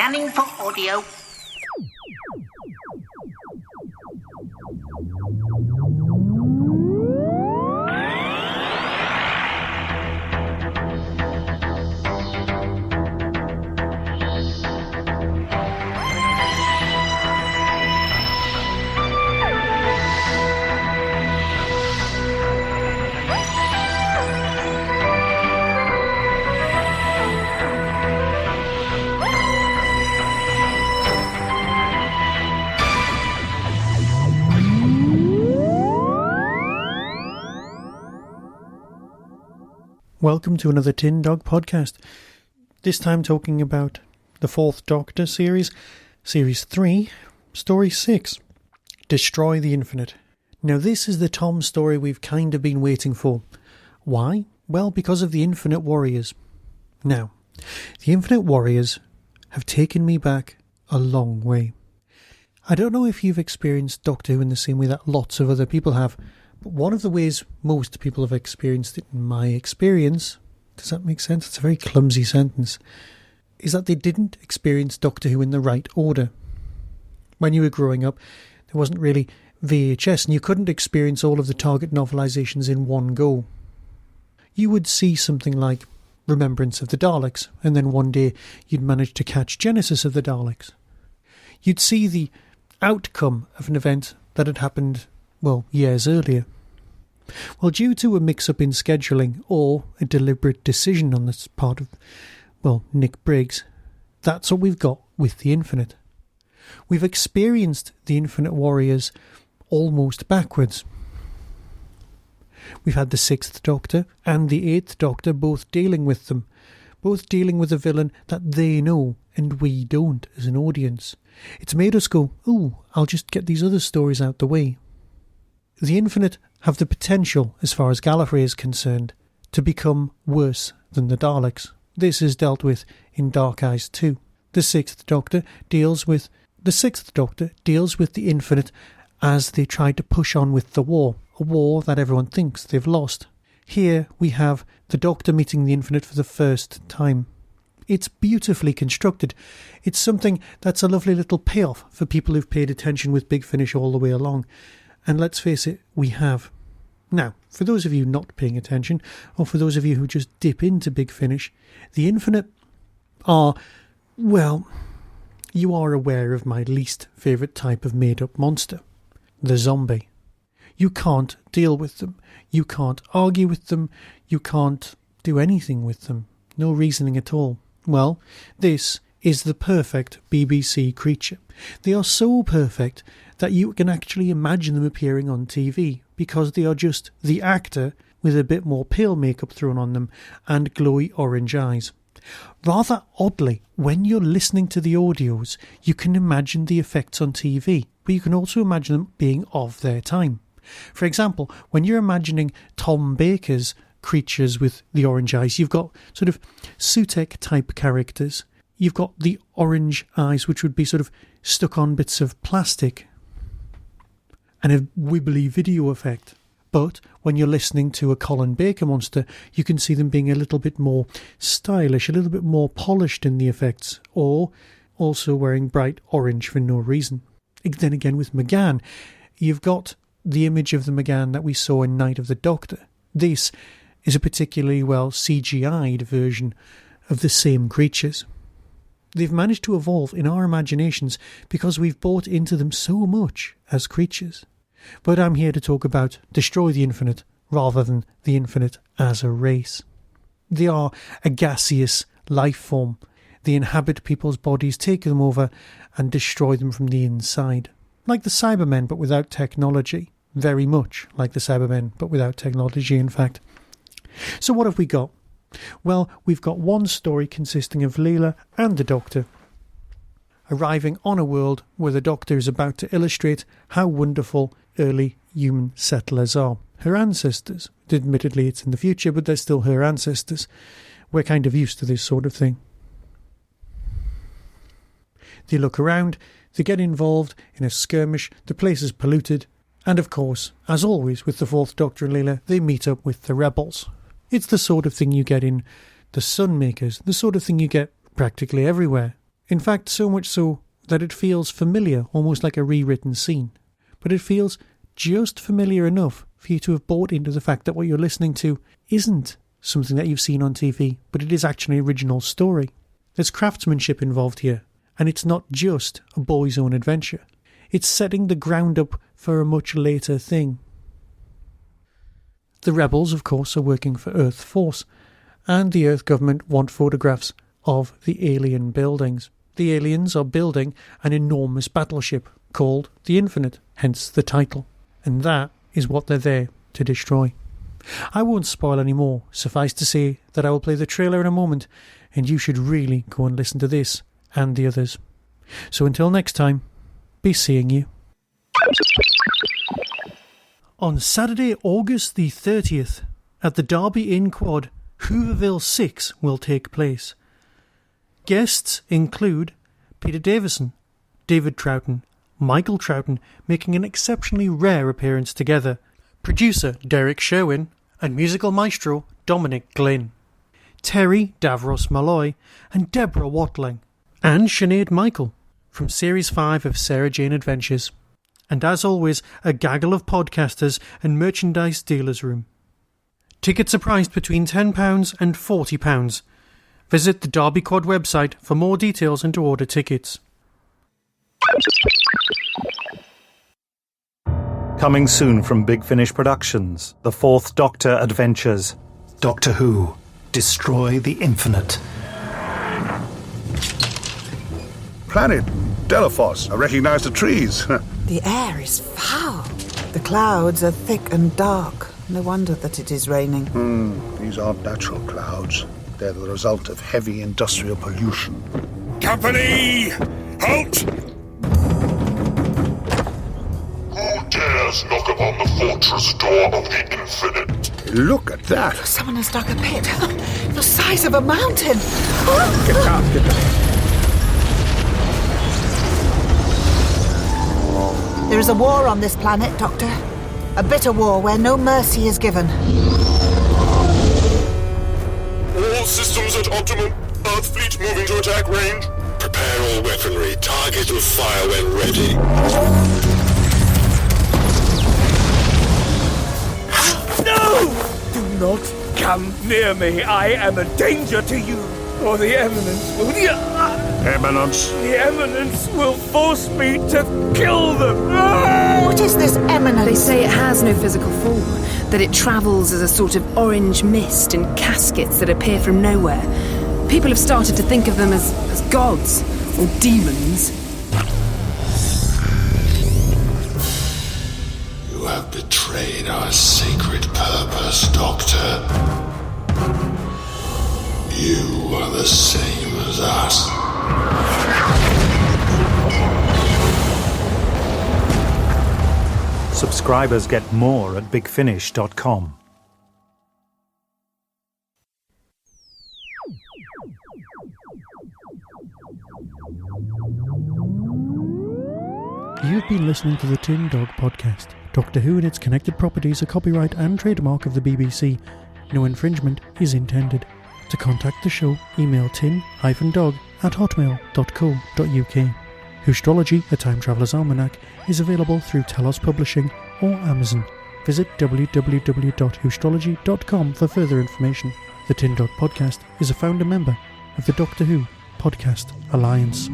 Scanning for audio. Welcome to another Tin Dog podcast. This time talking about the Fourth Doctor series, Series 3, Story 6, Destroy the Infinite. Now this is the Tom story we've kind of been waiting for. Why? Well, because of the Infinite Warriors. Now, the Infinite Warriors have taken me back a long way. I don't know if you've experienced Doctor Who in the same way that lots of other people have, but one of the ways most people have experienced it, in my experience, does that make sense? It's a very clumsy sentence, is that they didn't experience Doctor Who in the right order. When you were growing up, there wasn't really VHS, and you couldn't experience all of the Target novelisations in one go. You would see something like Remembrance of the Daleks, and then one day you'd manage to catch Genesis of the Daleks. You'd see the outcome of an event that had happened, well, years earlier. Well, due to a mix-up in scheduling or a deliberate decision on the part of, well, Nick Briggs, that's what we've got with the Infinite. We've experienced the Infinite Warriors almost backwards. We've had the Sixth Doctor and the Eighth Doctor both dealing with them, both dealing with a villain that they know and we don't as an audience. It's made us go, ooh, I'll just get these other stories out the way. The Infinite have the potential, as far as Gallifrey is concerned, to become worse than the Daleks. This is dealt with in Dark Eyes 2. The Sixth Doctor deals with the Infinite as they try to push on with the war, a war that everyone thinks they've lost. Here we have the Doctor meeting the Infinite for the first time. It's beautifully constructed. It's something that's a lovely little payoff for people who've paid attention with Big Finish all the way along. And let's face it, we have. Now, for those of you not paying attention, or for those of you who just dip into Big Finish, the Infinite are, well, you are aware of my least favourite type of made-up monster, the zombie. You can't deal with them. You can't argue with them. You can't do anything with them. No reasoning at all. Well, this is the perfect BBC creature. They are so perfect that you can actually imagine them appearing on TV, because they are just the actor with a bit more pale makeup thrown on them and glowy orange eyes. Rather oddly, when you're listening to the audios, you can imagine the effects on TV, but you can also imagine them being of their time. For example, when you're imagining Tom Baker's creatures with the orange eyes, you've got sort of Sutek type characters. You've got the orange eyes, which would be sort of stuck on bits of plastic, and a wibbly video effect. But when you're listening to a Colin Baker monster, you can see them being a little bit more stylish, a little bit more polished in the effects, or also wearing bright orange for no reason. Then again with McGann, you've got the image of the McGann that we saw in Night of the Doctor. This is a particularly well CGI'd version of the same creatures. They've managed to evolve in our imaginations because we've bought into them so much as creatures. But I'm here to talk about Destroy the Infinite rather than the Infinite as a race. They are a gaseous life form. They inhabit people's bodies, take them over and destroy them from the inside. Like the Cybermen but without technology. Very much like the Cybermen but without technology, in fact. So what have we got? Well, we've got one story consisting of Leela and the Doctor arriving on a world where the Doctor is about to illustrate how wonderful early human settlers are. Her ancestors. Admittedly, it's in the future, but they're still her ancestors. We're kind of used to this sort of thing. They look around, they get involved in a skirmish, the place is polluted, and of course, as always with the Fourth Doctor and Leela, they meet up with the rebels. It's the sort of thing you get in The Sunmakers, the sort of thing you get practically everywhere. In fact, so much so that it feels familiar, almost like a rewritten scene. But it feels just familiar enough for you to have bought into the fact that what you're listening to isn't something that you've seen on TV, but it is actually an original story. There's craftsmanship involved here, and it's not just a boy's own adventure. It's setting the ground up for a much later thing. The rebels, of course, are working for Earth Force, and the Earth government want photographs of the alien buildings. The aliens are building an enormous battleship called the Infinite, hence the title. And that is what they're there to destroy. I won't spoil any more, suffice to say that I will play the trailer in a moment, and you should really go and listen to this and the others. So until next time, be seeing you. On Saturday, August the 30th, at the Derby Inn Quad, Hooverville 6 will take place. Guests include Peter Davison, David Troughton, Michael Troughton making an exceptionally rare appearance together, producer Derek Sherwin, and musical maestro Dominic Glynn, Terry Davros Malloy, and Deborah Watling, and Sinead Michael from Series 5 of Sarah Jane Adventures. And as always, a gaggle of podcasters and merchandise dealers' room. Tickets are priced between £10 and £40. Visit the Derby Quad website for more details and to order tickets. Coming soon from Big Finish Productions, The Fourth Doctor Adventures. Doctor Who, Destroy the Infinite. Planet Delaphos. I recognize the trees. The air is foul. The clouds are thick and dark. No wonder that it is raining. These aren't natural clouds. They're the result of heavy industrial pollution. Company! Halt! Who dares knock upon the fortress door of the Infinite? Look at that. Someone has dug a pit. The size of a mountain. Get down, get down. There is a war on this planet, Doctor. A bitter war where no mercy is given. All systems at optimum. Earth fleet moving to attack range. Prepare all weaponry. Target will fire when ready. No! Do not come near me. I am a danger to you. Or the Eminence will... Eminence. The Eminence will force me to kill them. What is this eminence? They say it has no physical form, that it travels as a sort of orange mist in caskets that appear from nowhere. People have started to think of them as gods or demons. You have betrayed our sacred purpose, Doctor. You are the same as us. Subscribers get more at bigfinish.com. You've been listening to the Tin Dog Podcast. Doctor Who and its connected properties are copyright and trademark of the BBC. No infringement is intended. To contact the show, email tin-dog@hotmail.co.uk. Whostrology, a Time Traveller's Almanac, is available through Telos Publishing or Amazon. Visit www.whostrology.com for further information. The Tin Dog Podcast is a founder member of the Doctor Who Podcast Alliance.